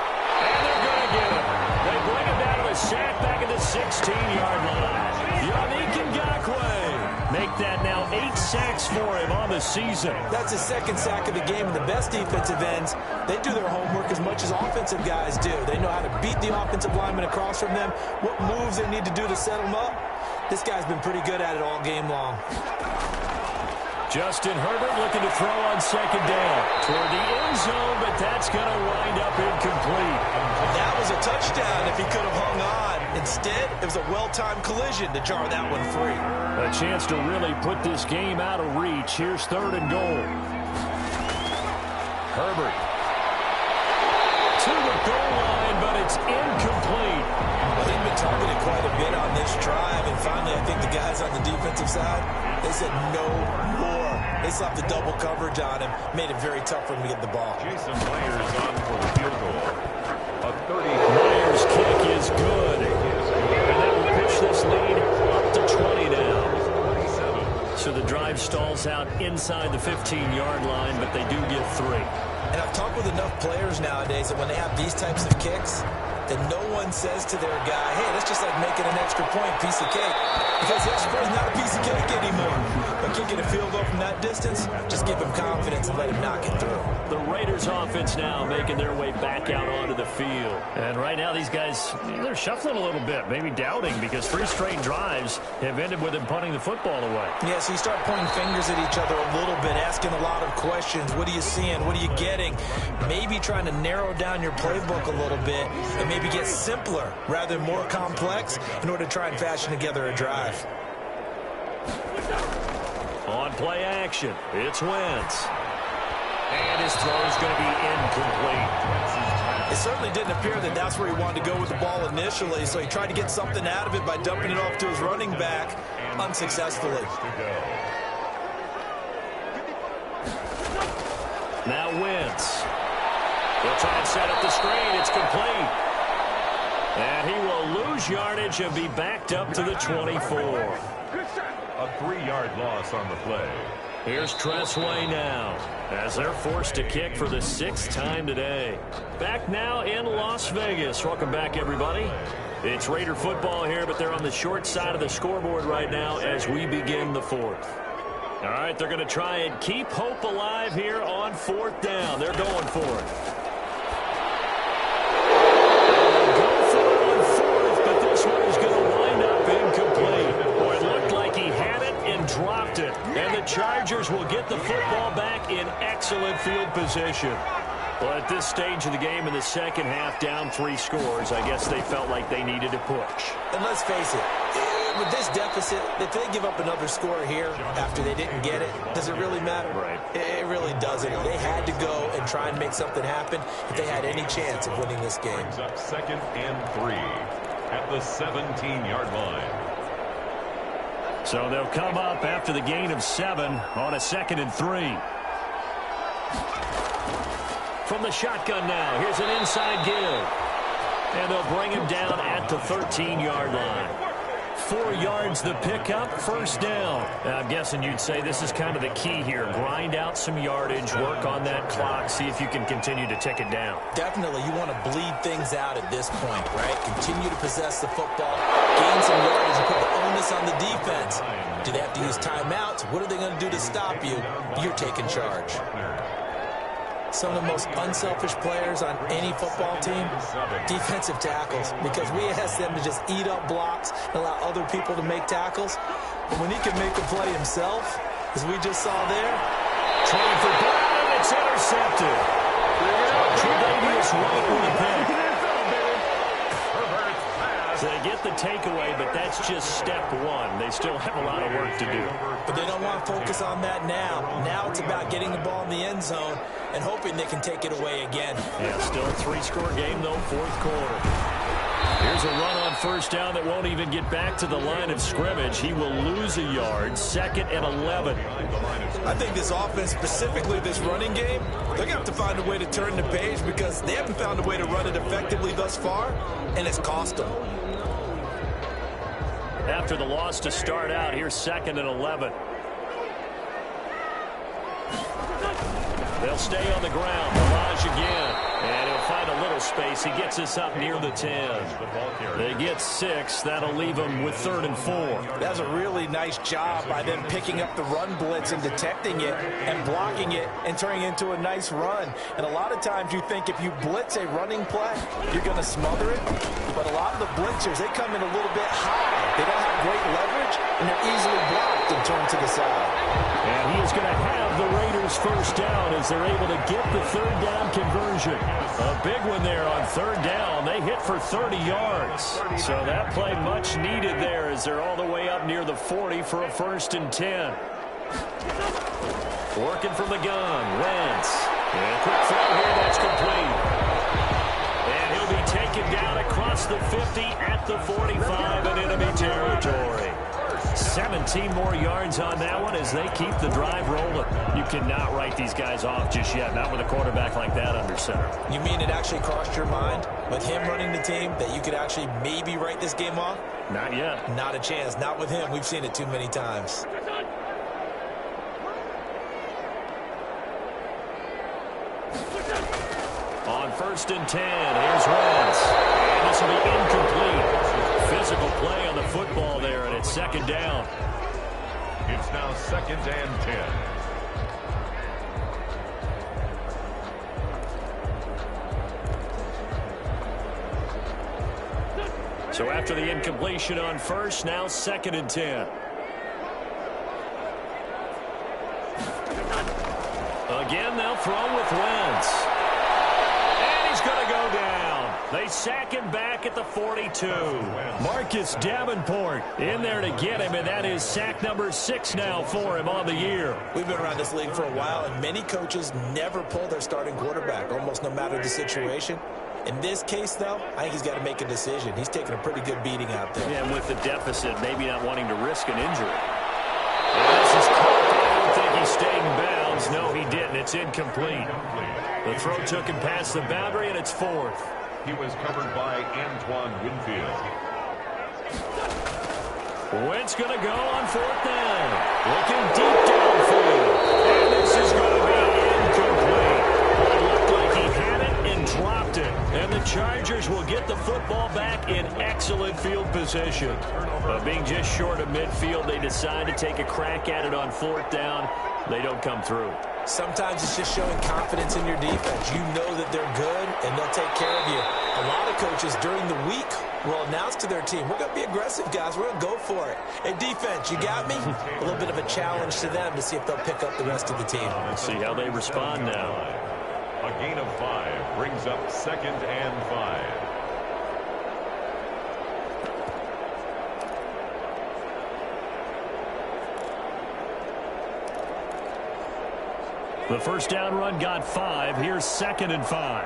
And they're going to get him. They bring him down to a sack back at the 16-yard line. Yannick Ngakoue. Make that now 8 sacks for him on the season. That's his 2nd sack of the game, and the best defensive ends, they do their homework as much as offensive guys do. They know how to beat the offensive lineman across from them, what moves they need to do to set them up. This guy's been pretty good at it all game long. Justin Herbert looking to throw on 2nd down toward the end zone, but that's going to wind up incomplete. That was a touchdown if he could have hung on. Instead, it was a well-timed collision to jar that one free. A chance to really put this game out of reach. Here's 3rd and goal. Herbert to the goal line, but it's incomplete. Well, they've been targeted quite a bit on this drive, and finally I think the guys on the defensive side, they said no more. They slapped the double coverage on him, made it very tough for him to get the ball. Jason Myers on for the field goal. A 30. Myers' kick is good. And that will push this lead up to 20 now. So the drive stalls out inside the 15-yard line, but they do get 3. And I've talked with enough players nowadays that when they have these types of kicks, that no one says to their guy, hey, that's just like making an extra point, piece of cake. Because the extra point is not a piece of cake anymore. But kicking a field goal from that distance, just give him confidence and let him knock it through. The Raiders offense now making their way back out onto the field. And right now these guys, they're shuffling a little bit, maybe doubting, because 3 straight drives have ended with them punting the football away. Yeah, so you start pointing fingers at each other a little bit, asking a lot of questions. What are you seeing? What are you getting? Maybe trying to narrow down your playbook a little bit and maybe get simpler rather than more complex in order to try and fashion together a drive. On play action, it's Wentz. And his throw is going to be incomplete. It certainly didn't appear that that's where he wanted to go with the ball initially, so he tried to get something out of it by dumping it off to his running back unsuccessfully. Now Wentz. He'll try and set up the screen. It's complete. And he will lose yardage and be backed up to the 24. A 3-yard loss on the play. Here's Tressway now as they're forced to kick for the 6th time today. Back now in Las Vegas. Welcome back, everybody. It's Raider football here, but they're on the short side of the scoreboard right now as we begin the 4th. All right, they're going to try and keep hope alive here on 4th down. They're going for it. They'll go for it on 4th, but this one is going to wind up incomplete. Boy, it looked like he had it and dropped it. And the Chargers will get the football back in excellent field position. Well, at this stage of the game in the second half, down 3 scores, I guess they felt like they needed to push. And let's face it, with this deficit, if they give up another score here after they didn't get it, does it really matter? Right. It really doesn't. They had to go and try and make something happen if they had any chance of winning this game. Brings up 2nd and 3 at the 17-yard line. So they'll come up after the gain of 7 on a 2nd and 3. From the shotgun now, here's an inside give. And they'll bring him down at the 13-yard line. 4 yards the pickup, 1st down. Now, I'm guessing you'd say this is kind of the key here. Grind out some yardage, work on that clock, see if you can continue to tick it down. Definitely, you want to bleed things out at this point, right? Continue to possess the football, gain some yardage, and put the onus on the defense. Do they have to use timeouts? What are they going to do to stop you? You're taking charge. Some of the most unselfish players on any football team, defensive tackles, because we ask them to just eat up blocks and allow other people to make tackles. But when he can make a play himself, as we just saw there, trying for Brown, and it's intercepted. Tre'Davious White with a pick. So they get the takeaway, but that's just step 1. They still have a lot of work to do. But they don't want to focus on that now. Now it's about getting the ball in the end zone and hoping they can take it away again. Yeah, still a 3-score game, though, 4th quarter. Here's a run on 1st down that won't even get back to the line of scrimmage. He will lose a yard, 2nd and 11. I think this offense, specifically this running game, they're going to have to find a way to turn the page because they haven't found a way to run it effectively thus far, and it's cost them. After the loss to start out, here's 2nd and 11. They'll stay on the ground. Mirage again. And he'll find a little space. He gets us up near the 10. They get 6. That'll leave them with 3rd and 4. That's a really nice job by them picking up the run blitz and detecting it and blocking it and turning it into a nice run. And a lot of times you think if you blitz a running play, you're going to smother it. But a lot of the blitzers, they come in a little bit high. They don't have great leverage, and they're easily blocked and turned to the side. And he is going to have the Raiders' 1st down as they're able to get the 3rd down conversion. A big one there on 3rd down. They hit for 30 yards. So that play much needed there as they're all the way up near the 40 for a 1st and 10. Working from the gun, Wentz. And a quick throw here, that's complete. And he'll be taken down across the 50 at the 45 in enemy territory. 17 more yards on that one as they keep the drive rolling. You cannot write these guys off just yet, not with a quarterback like that under center. You mean it actually crossed your mind with him running the team that you could actually maybe write this game off? Not yet. Not a chance. Not with him. We've seen it too many times. On 1st and 10, here's Wentz. And this will be incomplete. Physical play on the football there, and it's 2nd down. It's now 2nd and 10. So after the incompletion on 1st, now 2nd and 10. Again, they'll throw with Wentz. And he's going to go down. They sack him back at the 42. Marcus Davenport in there to get him, and that is sack number 6 now for him on the year. We've been around this league for a while, and many coaches never pull their starting quarterback, almost no matter the situation. In this case, though, I think he's got to make a decision. He's taking a pretty good beating out there. Yeah, and with the deficit, maybe not wanting to risk an injury. And this is caught. I don't think he stayed in bounds. No, he didn't. It's incomplete. The throw took him past the boundary, and it's 4th. He was covered by Antoine Winfield. Wentz going to go on 4th down. Looking deep downfield. And this is going to be incomplete. It looked like he had it and dropped it. And the Chargers will get the football back in excellent field position. Being just short of midfield, they decide to take a crack at it on 4th down. They don't come through. Sometimes it's just showing confidence in your defense. You know that they're good, and they'll take care of you. A lot of coaches during the week will announce to their team, we're going to be aggressive, guys. We're going to go for it. Hey, defense, you got me? A little bit of a challenge to them to see if they'll pick up the rest of the team. Let's see how they respond now. A gain of 5 brings up 2nd and 5. The first down run got 5. Here's 2nd and 5.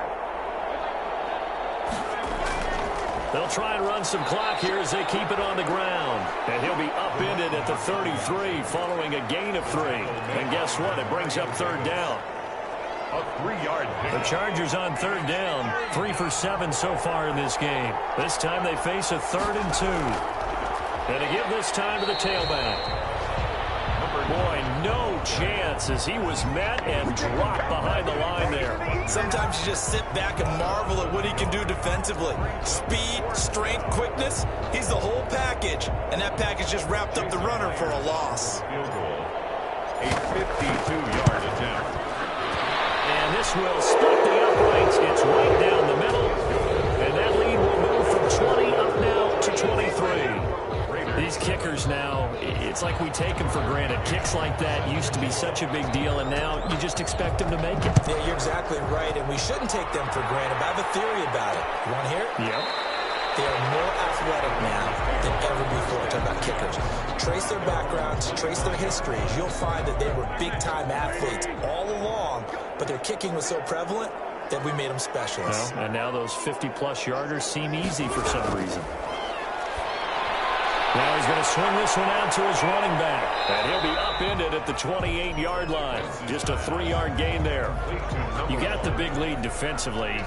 They'll try and run some clock here as they keep it on the ground. And he'll be upended at the 33 following a gain of 3. And guess what? It brings up 3rd down. A 3-yard pick. The Chargers on 3rd down. 3 for 7 so far in this game. This time they face a 3rd and 2. And to give this time to the tailback. Boy, no chance as he was met and dropped behind the line there. Sometimes you just sit back and marvel at what he can do defensively. Speed, strength, quickness, he's the whole package. And that package just wrapped up the runner for a loss. Field goal. A 52-yard attempt. And this will split the uprights. It's right down the middle. And that lead will move from 20 up now to 23. These kickers now, it's like we take them for granted. Kicks like that used to be such a big deal, and now you just expect them to make it. Yeah, you're exactly right, and we shouldn't take them for granted. But I have a theory about it. You want to hear it? Yep. They are more athletic now than ever before. Talk about kickers. Trace their backgrounds, trace their histories. You'll find that they were big-time athletes all along, but their kicking was so prevalent that we made them specialists. Well, and now those 50-plus yarders seem easy for some reason. Now he's going to swing this one out to his running back. And he'll be upended at the 28-yard line. Just a 3-yard gain there. You got the big lead defensively.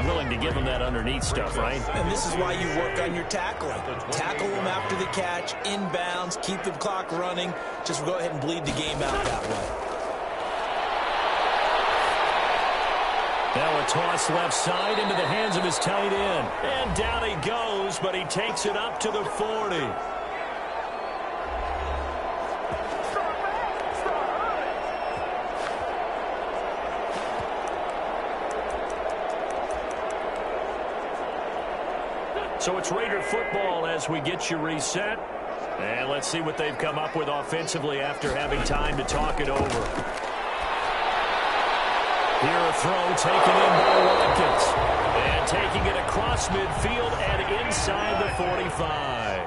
Willing to give him that underneath stuff, right? And this is why you work on your tackling. Tackle him after the catch, inbounds, keep the clock running. Just go ahead and bleed the game out that way. Now a toss left side into the hands of his tight end. And down he goes, but he takes it up to the 40. So it's Raider football as we get you reset. And let's see what they've come up with offensively after having time to talk it over. Here a throw taken in by Watkins. And taking it across midfield and inside the 45.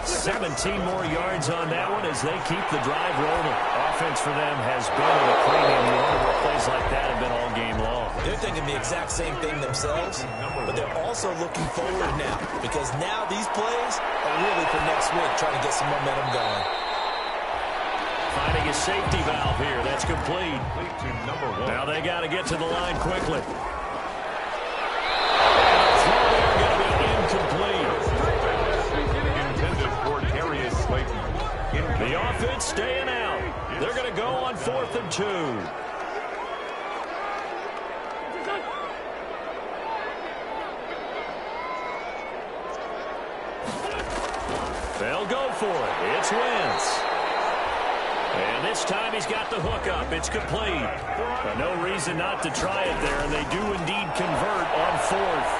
17 more yards on that one as they keep the drive rolling. Offense for them has been at a premium. You wonder what plays like that have been all game long. They're thinking the exact same thing themselves, but they're also looking forward now because now these plays are really for next week, trying to get some momentum going. Finding a safety valve here. That's complete. Now they got to get to the line quickly. Throw there going to be incomplete. Intended for Darius Slayton. The offense staying out. They're going to go on 4th and 2. They'll go for it. It's Wentz. And this time he's got the hook up. It's complete. No reason not to try it there, and they do indeed convert on 4th.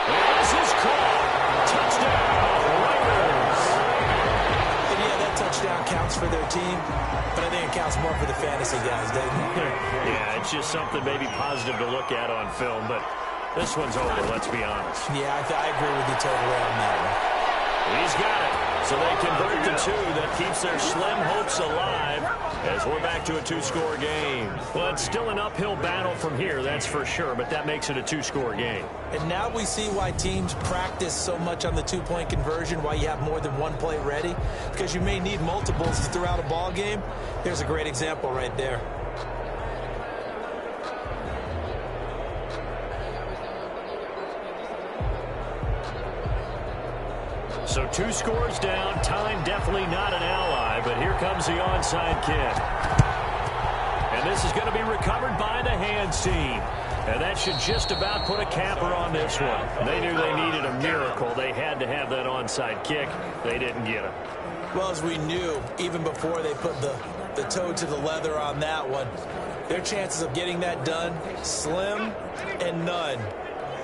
This is caught. Touchdown, Raiders. And yeah, that touchdown counts for their team, but I think it counts more for the fantasy guys, doesn't it? Yeah, it's just something maybe positive to look at on film, but This one's over, let's be honest. Yeah, I agree with you totally on that one. He's got it. So they convert the two. That keeps their slim hopes alive as we're back to a two-score game. Well, it's still an uphill battle from here, that's for sure, but that makes it a two-score game. And now we see why teams practice so much on the two-point conversion, why you have more than one play ready, because you may need multiples throughout a ball game. Here's a great example right there. So 2 scores down. Time definitely not an ally, but here comes the onside kick. And this is going to be recovered by the hands team. And that should just about put a capper on this one. They knew they needed a miracle. They had to have that onside kick. They didn't get it. Well, as we knew, even before they put the toe to the leather on that one, their chances of getting that done, slim and none.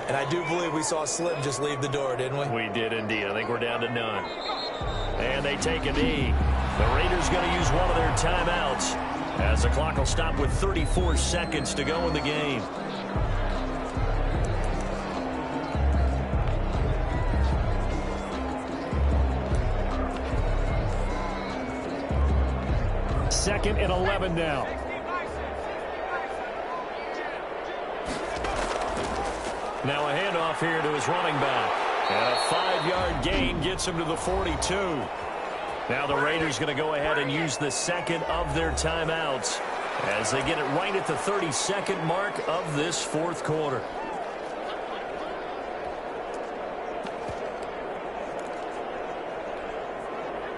And I do believe we saw Slim just leave the door, didn't we? We did indeed. I think we're down to none. And they take a knee. The Raiders going to use one of their timeouts as the clock will stop with 34 seconds to go in the game. Second and 11 now. Now a handoff here to his running back. And a 5-yard gain gets him to the 42. Now the Raiders going to go ahead and use the second of their timeouts as they get it right at the 32nd mark of this fourth quarter.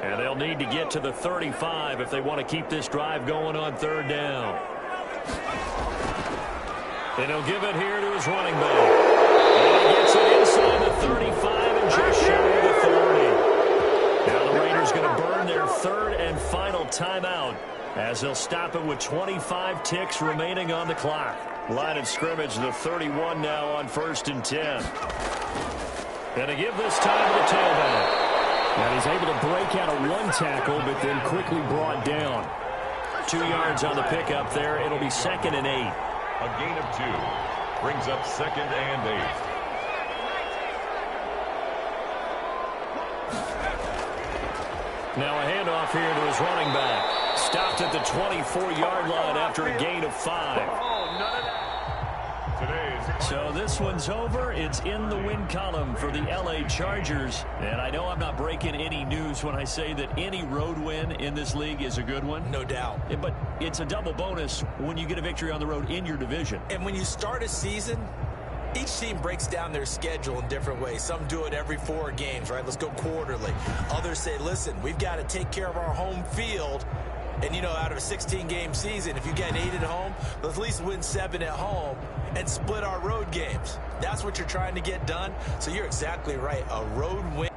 And they'll need to get to the 35 if they want to keep this drive going on third down. And he'll give it here to his running back. And he gets it inside the 35 and just shy of the 30. Now the Raiders going to burn their third and final timeout as they'll stop it with 25 ticks remaining on the clock. Line of scrimmage, the 31 now on 1st and 10. And to give this time to the tailback. And he's able to break out of one tackle, but then quickly brought down. 2 yards on the pickup there. It'll be 2nd and 8. A gain of 2 brings up 2nd and 8. Now a handoff here to his running back. Stopped at the 24-yard line after a gain of 5. So this one's over. It's in the win column for the LA Chargers. And I know I'm not breaking any news when I say that any road win in this league is a good one. No doubt. But it's a double bonus when you get a victory on the road in your division. And when you start a season, each team breaks down their schedule in different ways. Some do it every 4 games, right? Let's go quarterly. Others say, listen, we've got to take care of our home field. And, you know, out of a 16-game season, if you get 8 at home, let's at least win 7 at home and split our road games. That's what you're trying to get done. So you're exactly right. A road win.